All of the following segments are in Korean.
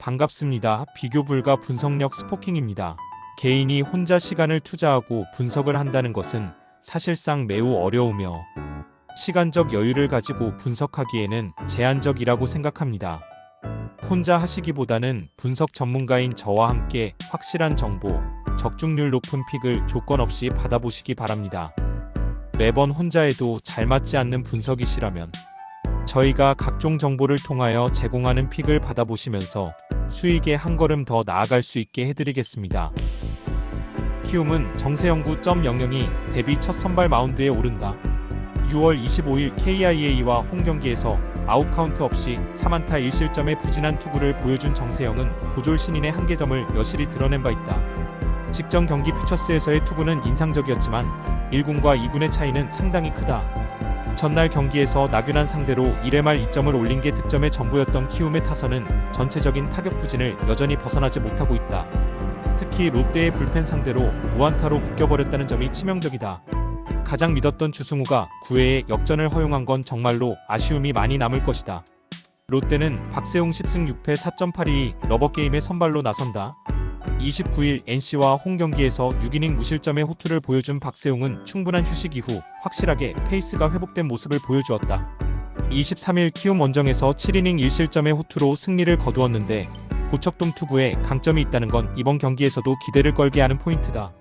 반갑습니다. 비교 불가 분석력 스포킹입니다. 개인이 혼자 시간을 투자하고 분석을 한다는 것은 사실상 매우 어려우며 시간적 여유를 가지고 분석하기에는 제한적이라고 생각합니다. 혼자 하시기보다는 분석 전문가인 저와 함께 확실한 정보, 적중률 높은 픽을 조건 없이 받아보시기 바랍니다. 매번 혼자 해도 잘 맞지 않는 분석이시라면 저희가 각종 정보를 통하여 제공하는 픽을 받아보시면서 수익에 한 걸음 더 나아갈 수 있게 해드리겠습니다. 키움은 정세영구 0.00이 데뷔 첫 선발 마운드에 오른다. 6월 25일 KIA와 홈경기에서 아웃카운트 없이 3안타 1실점의 부진한 투구를 보여준 정세영은 고졸 신인의 한계점을 여실히 드러낸 바 있다. 직전 경기 퓨처스에서의 투구는 인상적이었지만 1군과 2군의 차이는 상당히 크다. 전날 경기에서 나균환 상대로 1회 말 2점을 올린 게 득점의 전부였던 키움의 타선은 전체적인 타격 부진을 여전히 벗어나지 못하고 있다. 특히 롯데의 불펜 상대로 무안타로 묶여버렸다는 점이 치명적이다. 가장 믿었던 주승우가 9회에 역전을 허용한 건 정말로 아쉬움이 많이 남을 것이다. 롯데는 박세웅 10승 6패 4.82 러버게임에 선발로 나선다. 29일 NC와 홈경기에서 6이닝 무실점의 호투를 보여준 박세웅은 충분한 휴식 이후 확실하게 페이스가 회복된 모습을 보여주었다. 23일 키움 원정에서 7이닝 1실점의 호투로 승리를 거두었는데 고척돔 투구에 강점이 있다는 건 이번 경기에서도 기대를 걸게 하는 포인트다.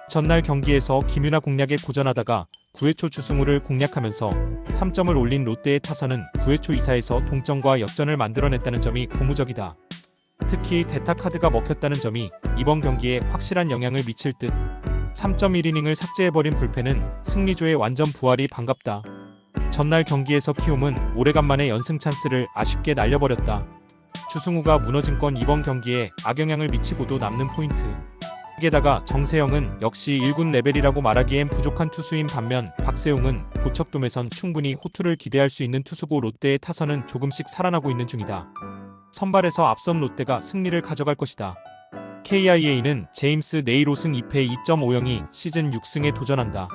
전날 경기에서 김윤아 공략에 고전하다가 9회 초 주승우를 공략하면서 3점을 올린 롯데의 타선은 9회 초 2사에서 동점과 역전을 만들어냈다는 점이 고무적이다. 특히 대타 카드가 먹혔다는 점이 이번 경기에 확실한 영향을 미칠 듯. 3.1이닝을 삭제해버린 불펜은 승리조의 완전 부활이 반갑다. 전날 경기에서 키움은 오래간만에 연승 찬스를 아쉽게 날려버렸다. 주승우가 무너진 건 이번 경기에 악영향을 미치고도 남는 포인트. 게다가 정세영은 역시 1군 레벨이라고 말하기엔 부족한 투수인 반면 박세웅은 고척돔에선 충분히 호투를 기대할 수 있는 투수고 롯데의 타선은 조금씩 살아나고 있는 중이다. 선발에서 앞선 롯데가 승리를 가져갈 것이다. KIA는 제임스 네일 5승 2패 2.50이 시즌 6승에 도전한다.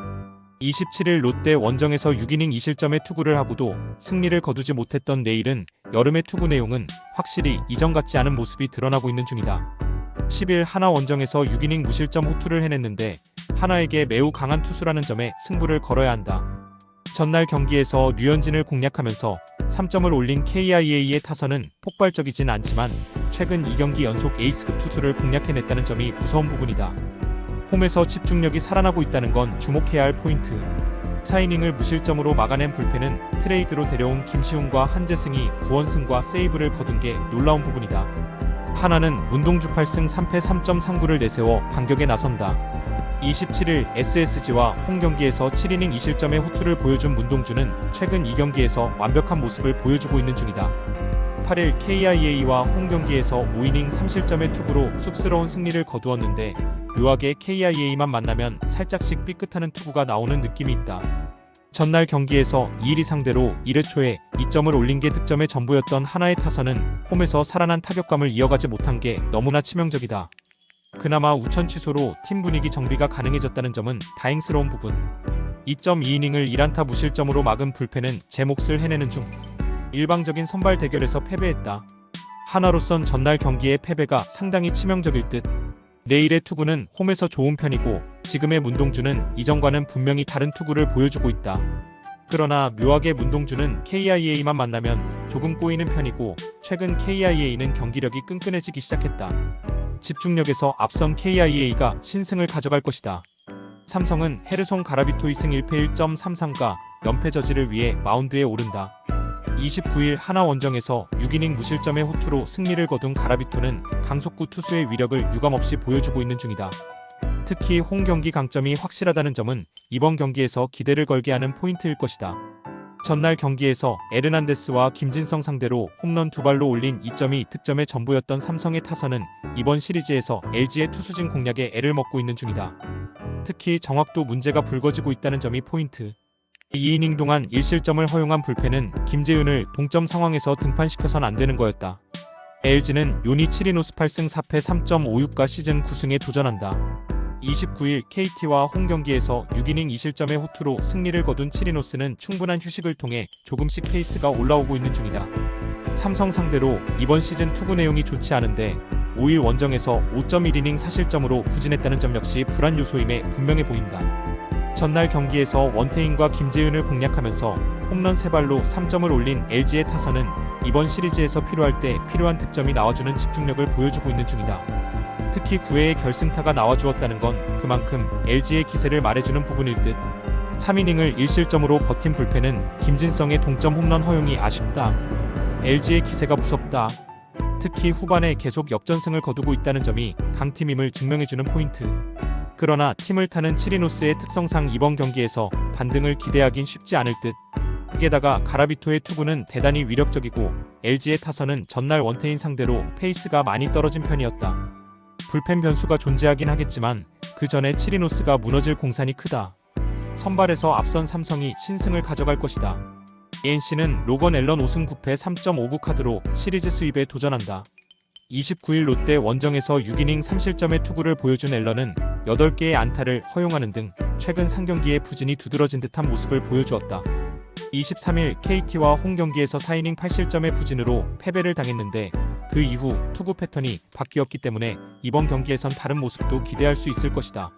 27일 롯데 원정에서 6이닝 2실점의 투구를 하고도 승리를 거두지 못했던 네일은 여름의 투구 내용은 확실히 이전 같지 않은 모습이 드러나고 있는 중이다. 10일 하나 원정에서 6이닝 무실점 호투를 해냈는데 하나에게 매우 강한 투수라는 점에 승부를 걸어야 한다. 전날 경기에서 류현진을 공략하면서 3점을 올린 KIA의 타선은 폭발적이진 않지만 최근 2경기 연속 에이스급 투수를 공략해냈다는 점이 무서운 부분이다. 홈에서 집중력이 살아나고 있다는 건 주목해야 할 포인트. 4이닝을 무실점으로 막아낸 불펜은 트레이드로 데려온 김시훈과 한재승이 9원승과 세이브를 거둔 게 놀라운 부분이다. 하나는 문동주 8승 3패 3.39를 내세워 반격에 나선다. 27일 SSG와 홈경기에서 7이닝 2실점의 호투를 보여준 문동주는 최근 2경기에서 완벽한 모습을 보여주고 있는 중이다. 8일 KIA와 홈경기에서 5이닝 3실점의 투구로 쑥스러운 승리를 거두었는데 묘하게 KIA만 만나면 살짝씩 삐끗하는 투구가 나오는 느낌이 있다. 전날 경기에서 2위 상대로 1회 초에 2점을 올린 게 득점의 전부였던 하나의 타선은 홈에서 살아난 타격감을 이어가지 못한 게 너무나 치명적이다. 그나마 우천 취소로 팀 분위기 정비가 가능해졌다는 점은 다행스러운 부분. 2.2이닝을 1안타 무실점으로 막은 불펜은 제 몫을 해내는 중. 일방적인 선발 대결에서 패배했다. 하나로선 전날 경기의 패배가 상당히 치명적일 듯. 내일의 투구는 홈에서 좋은 편이고 지금의 문동주는 이전과는 분명히 다른 투구를 보여주고 있다. 그러나 묘하게 문동주는 KIA만 만나면 조금 꼬이는 편이고 최근 KIA는 경기력이 끈끈해지기 시작했다. 집중력에서 앞선 KIA가 신승을 가져갈 것이다. 삼성은 헤르송 가라비토 2승 1패 1.33가 연패 저지를 위해 마운드에 오른다. 29일 하나 원정에서 6이닝 무실점의 호투로 승리를 거둔 가라비토는 강속구 투수의 위력을 유감없이 보여주고 있는 중이다. 특히 홈경기 강점이 확실하다는 점은 이번 경기에서 기대를 걸게 하는 포인트일 것이다. 전날 경기에서 에르난데스와 김진성 상대로 홈런 2발로 올린 2점이 득점의 전부였던 삼성의 타선은 이번 시리즈에서 LG의 투수진 공략에 애를 먹고 있는 중이다. 특히 정확도 문제가 불거지고 있다는 점이 포인트. 2이닝 동안 1실점을 허용한 불펜은 김재윤을 동점 상황에서 등판시켜선 안 되는 거였다. LG는 요니 치리노스 8승 4패 3.56가 시즌 9승에 도전한다. 29일 KT와 홈경기에서 6이닝 2실점의 호투로 승리를 거둔 치리노스는 충분한 휴식을 통해 조금씩 페이스가 올라오고 있는 중이다. 삼성 상대로 이번 시즌 투구 내용이 좋지 않은데 5일 원정에서 5.1이닝 사실점으로 부진했다는 점 역시 불안 요소임에 분명해 보인다. 전날 경기에서 원태인과 김재윤을 공략하면서 홈런 3발로 3점을 올린 LG의 타선은 이번 시리즈에서 필요할 때 필요한 득점이 나와주는 집중력을 보여주고 있는 중이다. 특히 9회에 결승타가 나와주었다는 건 그만큼 LG의 기세를 말해주는 부분일 듯. 3이닝을 1실점으로 버틴 불펜은 김진성의 동점 홈런 허용이 아쉽다. LG의 기세가 무섭다. 특히 후반에 계속 역전승을 거두고 있다는 점이 강팀임을 증명해주는 포인트. 그러나 팀을 타는 치리노스의 특성상 이번 경기에서 반등을 기대하긴 쉽지 않을 듯. 게다가 가라비토의 투구는 대단히 위력적이고 LG의 타선은 전날 원태인 상대로 페이스가 많이 떨어진 편이었다. 불펜 변수가 존재하긴 하겠지만 그 전에 치리노스가 무너질 공산이 크다. 선발에서 앞선 삼성이 신승을 가져갈 것이다. NC는 로건 앨런 5승 9패 3.59 카드로 시리즈 수입에 도전한다. 29일 롯데 원정에서 6이닝 3실점의 투구를 보여준 앨런은 8개의 안타를 허용하는 등 최근 상경기에 부진이 두드러진 듯한 모습을 보여주었다. 23일 KT와 홈경기에서 4이닝 8실점의 부진으로 패배를 당했는데 그 이후 투구 패턴이 바뀌었기 때문에 이번 경기에선 다른 모습도 기대할 수 있을 것이다.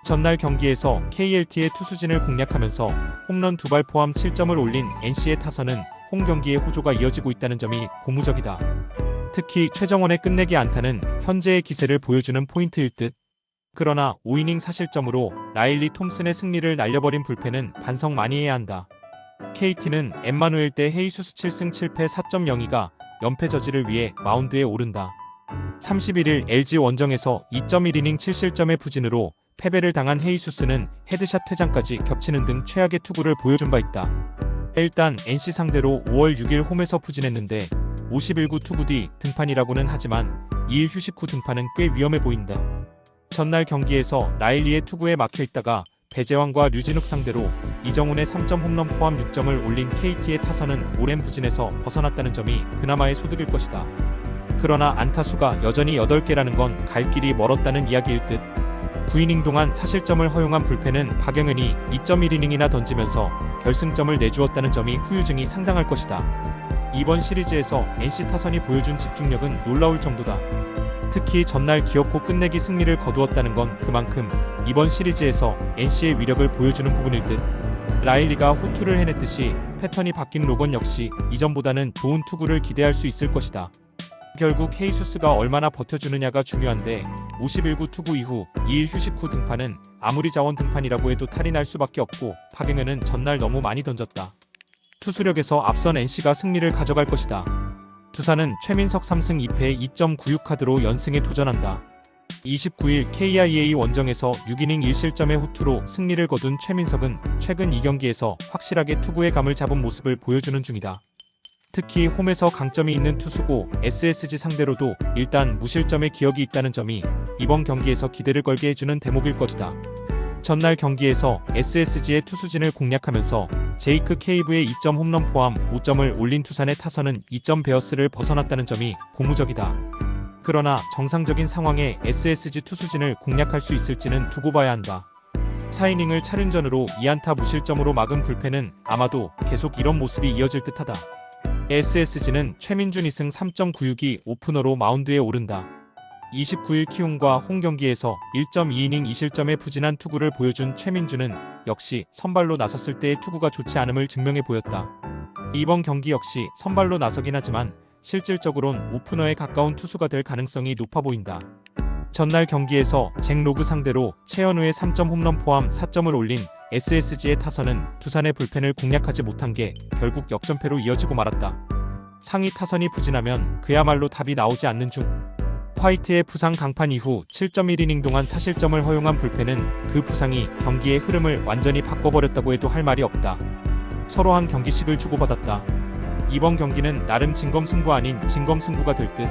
전날 경기에서 KLT의 투수진을 공략하면서 홈런 2발 포함 7점을 올린 NC의 타선은 홈경기에 호조가 이어지고 있다는 점이 고무적이다. 특히 최정원의 끝내기 안타는 현재의 기세를 보여주는 포인트일 듯. 그러나 5이닝 사실점으로 라일리 톰슨의 승리를 날려버린 불펜은 반성 많이 해야 한다. KT는 엠마누엘 대 헤이수스 7승 7패 4.02가 연패 저지를 위해 마운드에 오른다. 31일 LG 원정에서 2.1이닝 7실점의 부진으로 패배를 당한 헤이수스는 헤드샷 퇴장까지 겹치는 등 최악의 투구를 보여준 바 있다. 일단 NC 상대로 5월 6일 홈에서 부진했는데 51구 투구 뒤 등판이라고는 하지만 2일 휴식 후 등판은 꽤 위험해 보인다. 전날 경기에서 라일리의 투구에 막혀있다가 배재왕과 류진욱 상대로 이정훈의 3점 홈런 포함 6점을 올린 KT의 타선은 오랜 부진에서 벗어났다는 점이 그나마의 소득일 것이다. 그러나 안타수가 여전히 8개라는 건 갈 길이 멀었다는 이야기일 듯. 9이닝 동안 사실점을 허용한 불펜은 박영현이 2.1이닝이나 던지면서 결승점을 내주었다는 점이 후유증이 상당할 것이다. 이번 시리즈에서 NC 타선이 보여준 집중력은 놀라울 정도다. 특히 전날 기어코 끝내기 승리를 거두었다는 건 그만큼 이번 시리즈에서 NC의 위력을 보여주는 부분일 듯. 라일리가 호투를 해냈듯이 패턴이 바뀐 로건 역시 이전보다는 좋은 투구를 기대할 수 있을 것이다. 결국 헤이수스가 얼마나 버텨주느냐가 중요한데 51구 투구 이후 2일 휴식 후 등판은 아무리 자원 등판이라고 해도 탈이 날 수밖에 없고 박영현은 전날 너무 많이 던졌다. 투수력에서 앞선 NC가 승리를 가져갈 것이다. 두산은 최민석 3승 2패 2.96 카드로 연승에 도전한다. 29일 KIA 원정에서 6이닝 1실점의 호투로 승리를 거둔 최민석은 최근 2경기에서 확실하게 투구의 감을 잡은 모습을 보여주는 중이다. 특히 홈에서 강점이 있는 투수고 SSG 상대로도 일단 무실점의 기억이 있다는 점이 이번 경기에서 기대를 걸게 해주는 대목일 것이다. 전날 경기에서 SSG의 투수진을 공략하면서 제이크 케이브의 2점 홈런 포함 5점을 올린 두산의 타선은 2점 베어스를 벗어났다는 점이 고무적이다. 그러나 정상적인 상황에 SSG 투수진을 공략할 수 있을지는 두고 봐야 한다. 4이닝을 차륜전으로 2안타 무실점으로 막은 불펜은 아마도 계속 이런 모습이 이어질 듯하다. SSG는 최민준 2승 3.96이 오프너로 마운드에 오른다. 29일 키움과 홈경기에서 1.2이닝 2실점의 부진한 투구를 보여준 최민준은 역시 선발로 나섰을 때의 투구가 좋지 않음을 증명해 보였다. 이번 경기 역시 선발로 나서긴 하지만 실질적으론 오프너에 가까운 투수가 될 가능성이 높아 보인다. 전날 경기에서 잭 로그 상대로 최현우의 3점 홈런 포함 4점을 올린 SSG의 타선은 두산의 불펜을 공략하지 못한 게 결국 역전패로 이어지고 말았다. 상위 타선이 부진하면 그야말로 답이 나오지 않는 중. 화이트의 부상 강판 이후 7.1이닝 동안 사실점을 허용한 불펜은 그 부상이 경기의 흐름을 완전히 바꿔버렸다고 해도 할 말이 없다. 서로 한 경기씩을 주고받았다. 이번 경기는 나름 진검승부 아닌 진검승부가 될 듯.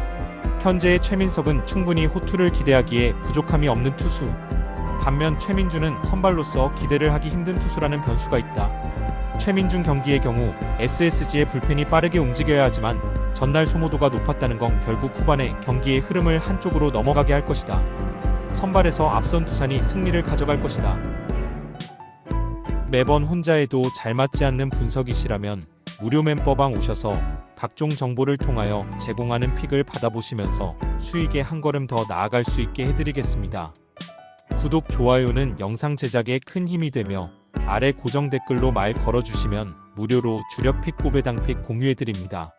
현재의 최민석은 충분히 호투를 기대하기에 부족함이 없는 투수. 반면 최민준은 선발로서 기대를 하기 힘든 투수라는 변수가 있다. 최민준 경기의 경우 SSG의 불펜이 빠르게 움직여야 하지만 전날 소모도가 높았다는 건 결국 후반에 경기의 흐름을 한쪽으로 넘어가게 할 것이다. 선발에서 앞선 두산이 승리를 가져갈 것이다. 매번 혼자 해도 잘 맞지 않는 분석이시라면 무료 멤버방 오셔서 각종 정보를 통하여 제공하는 픽을 받아보시면서 수익에 한 걸음 더 나아갈 수 있게 해드리겠습니다. 구독, 좋아요는 영상 제작에 큰 힘이 되며 아래 고정 댓글로 말 걸어주시면 무료로 주력 픽 고배당 픽 공유해드립니다.